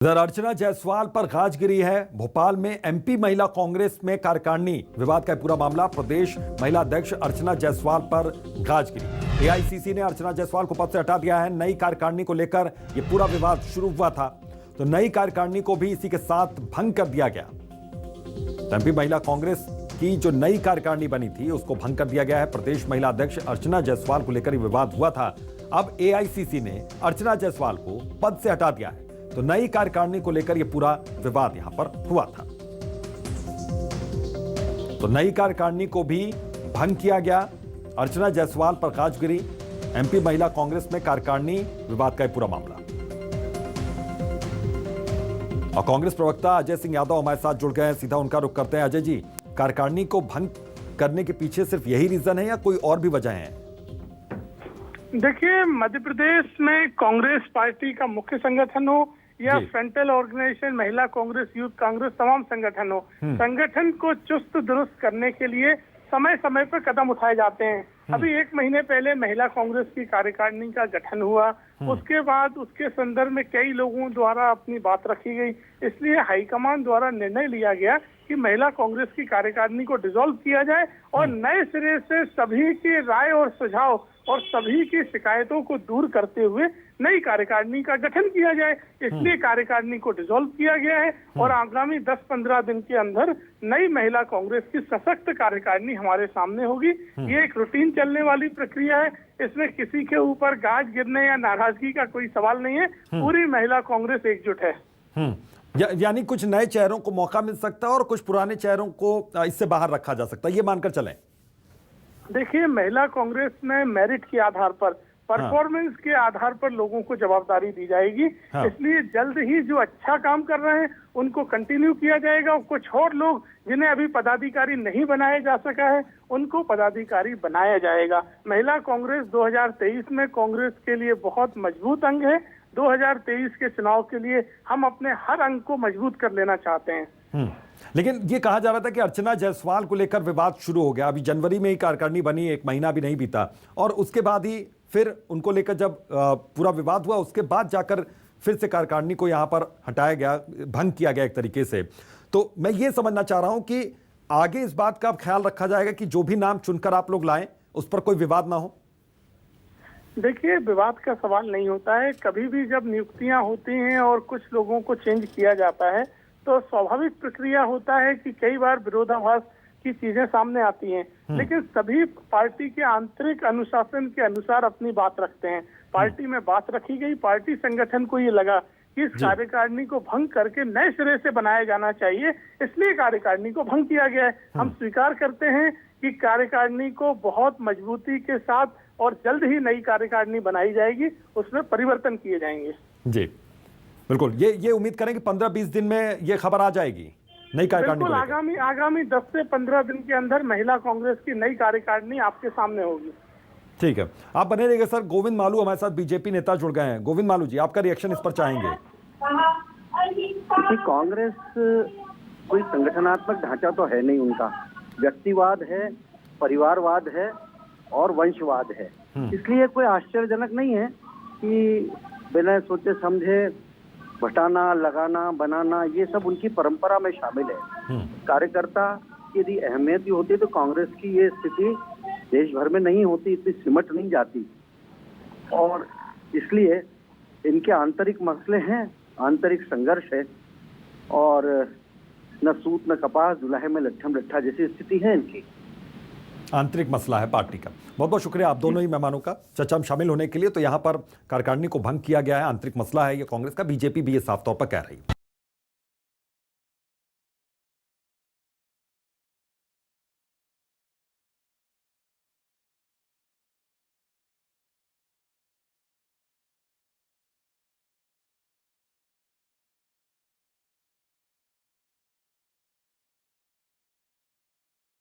इधर अर्चना जायसवाल पर गाज गिरी है। भोपाल में एमपी महिला कांग्रेस में कार्यकारिणी विवाद का पूरा मामला। प्रदेश महिला अध्यक्ष अर्चना जायसवाल पर गाज गिरी। एआईसीसी ने अर्चना जायसवाल को पद से हटा दिया है। नई कार्यकारिणी को लेकर यह पूरा विवाद शुरू हुआ था, तो नई कार्यकारिणी को भी इसी के साथ भंग कर दिया गया। एमपी महिला कांग्रेस की जो नई कार्यकारिणी बनी थी उसको भंग कर दिया गया है। प्रदेश महिला अध्यक्ष अर्चना जायसवाल को लेकर विवाद हुआ था। अब एआईसीसी ने अर्चना जायसवाल को पद से हटा दिया है, तो नई कार्यकारिणी को लेकर यह पूरा विवाद यहां पर हुआ था। तो नई कार्यकारिणी को भी भंग किया गया। अर्चना जायसवाल पर गाज गिरी। एमपी महिला कांग्रेस में कार्यकारिणी विवाद का यह पूरा मामला। और कांग्रेस प्रवक्ता अजय सिंह यादव हमारे साथ जुड़ गए हैं, सीधा उनका रुख करते हैं। अजय जी, कार्यकारिणी को भंग करने के पीछे सिर्फ यही रीजन है या कोई और भी वजह है? देखिए, मध्य प्रदेश में कांग्रेस पार्टी का मुख्य संगठन हो या फ्रंटल ऑर्गेनाइजेशन, महिला कांग्रेस, यूथ कांग्रेस, तमाम संगठन हो, संगठन को चुस्त दुरुस्त करने के लिए समय समय पर कदम उठाए जाते हैं। अभी 1 महीने पहले महिला कांग्रेस की कार्यकारिणी का गठन हुआ। उसके बाद उसके संदर्भ में कई लोगों द्वारा अपनी बात रखी गई। इसलिए हाईकमान द्वारा निर्णय लिया गया कि महिला कांग्रेस की कार्यकारिणी को डिसॉल्व किया जाए और नए सिरे से सभी की राय और सुझाव और सभी की शिकायतों को दूर करते हुए नई कार्यकारिणी का गठन किया जाए। इसलिए कार्यकारिणी को डिसॉल्व किया गया है और आगामी 10-15 दिन के अंदर नई महिला कांग्रेस की सशक्त कार्यकारिणी हमारे सामने होगी। ये एक रूटीन चलने वाली प्रक्रिया है। इसमें किसी के ऊपर गाज गिरने या नाराजगी का कोई सवाल नहीं है। पूरी महिला कांग्रेस एकजुट है। यानी कुछ नए चेहरों को मौका मिल सकता है और कुछ पुराने चेहरों को इससे बाहर रखा जा सकता है, ये मानकर चलें। देखिए, महिला कांग्रेस में मेरिट के आधार पर, परफॉर्मेंस के आधार पर लोगों को जवाबदारी दी जाएगी। इसलिए जल्द ही जो अच्छा काम कर रहे हैं उनको कंटिन्यू किया जाएगा और कुछ और लोग जिन्हें अभी पदाधिकारी नहीं बनाया जा सका है उनको पदाधिकारी बनाया जाएगा। महिला कांग्रेस 2023 में कांग्रेस के लिए बहुत मजबूत अंग है। 2023 के चुनाव के लिए हम अपने हर अंग को मजबूत कर लेना चाहते हैं। लेकिन ये कहा जा रहा था कि अर्चना जायसवाल को लेकर विवाद शुरू हो गया। अभी जनवरी में ही कार्यकारिणी बनी, 1 महीना भी नहीं बीता, और उसके बाद ही फिर उनको लेकर जब पूरा विवाद हुआ उसके बाद जाकर फिर से कार्यकारिणी को यहाँ पर हटाया गया, भंग किया गया एक तरीके से। तो मैं ये समझना चाह रहा हूं कि आगे इस बात का ख्याल रखा जाएगा कि जो भी नाम चुनकर आप लोग लाएं उस पर कोई विवाद ना हो। देखिए, विवाद का सवाल नहीं होता है। कभी भी जब नियुक्तियां होती हैं और कुछ लोगों को चेंज किया जाता है तो स्वाभाविक प्रक्रिया होता है कि कई बार विरोधाभास की चीजें सामने आती हैं, लेकिन सभी पार्टी के आंतरिक अनुशासन के अनुसार अपनी बात रखते हैं। पार्टी में बात रखी गई, पार्टी संगठन को ये लगा कि इस कार्यकारिणी को भंग करके नए सिरे से बनाया जाना चाहिए, इसलिए कार्यकारिणी को भंग किया गया है। हम स्वीकार करते हैं कि कार्यकारिणी को बहुत मजबूती के साथ और जल्द ही नई कार्यकारिणी बनाई जाएगी, उसमें परिवर्तन किए जाएंगे। जी बिल्कुल, ये उम्मीद करें कि 15-20 दिन में ये खबर आ जाएगी नई कार्यकारिणी को लेकर। आगामी 10 से 15 दिन के अंदर महिला कांग्रेस की नई कार्यकारिणी आपके सामने होगी। ठीक है, आप बने रहिएगा सर। गोविंद मालू हमारे साथ बीजेपी नेता जुड़ गए हैं। गोविंद मालू जी, आपका रिएक्शन इस पर चाहेंगे? कांग्रेस कोई संगठनात्मक ढांचा तो है नहीं उनका, व्यक्तिवाद है, परिवारवाद है और वंशवाद है। इसलिए कोई आश्चर्यजनक नहीं है कि बिना सोचे समझे बटाना, लगाना, बनाना, ये सब उनकी परंपरा में शामिल है। कार्यकर्ता की यदि अहमियत भी होती तो कांग्रेस की ये स्थिति देश भर में नहीं होती, इतनी सिमट नहीं जाती। और इसलिए इनके आंतरिक मसले हैं, आंतरिक संघर्ष है और न सूत न कपास, दुल्हे में लट्ठम लट्ठा जैसी स्थिति है इनकी। आंतरिक मसला है पार्टी का। बहुत बहुत शुक्रिया आप दोनों ही मेहमानों का चर्चा में शामिल होने के लिए। तो यहाँ पर कार्यकारिणी को भंग किया गया है, आंतरिक मसला है ये कांग्रेस का। बीजेपी भी ये साफ तौर पर कह रही है।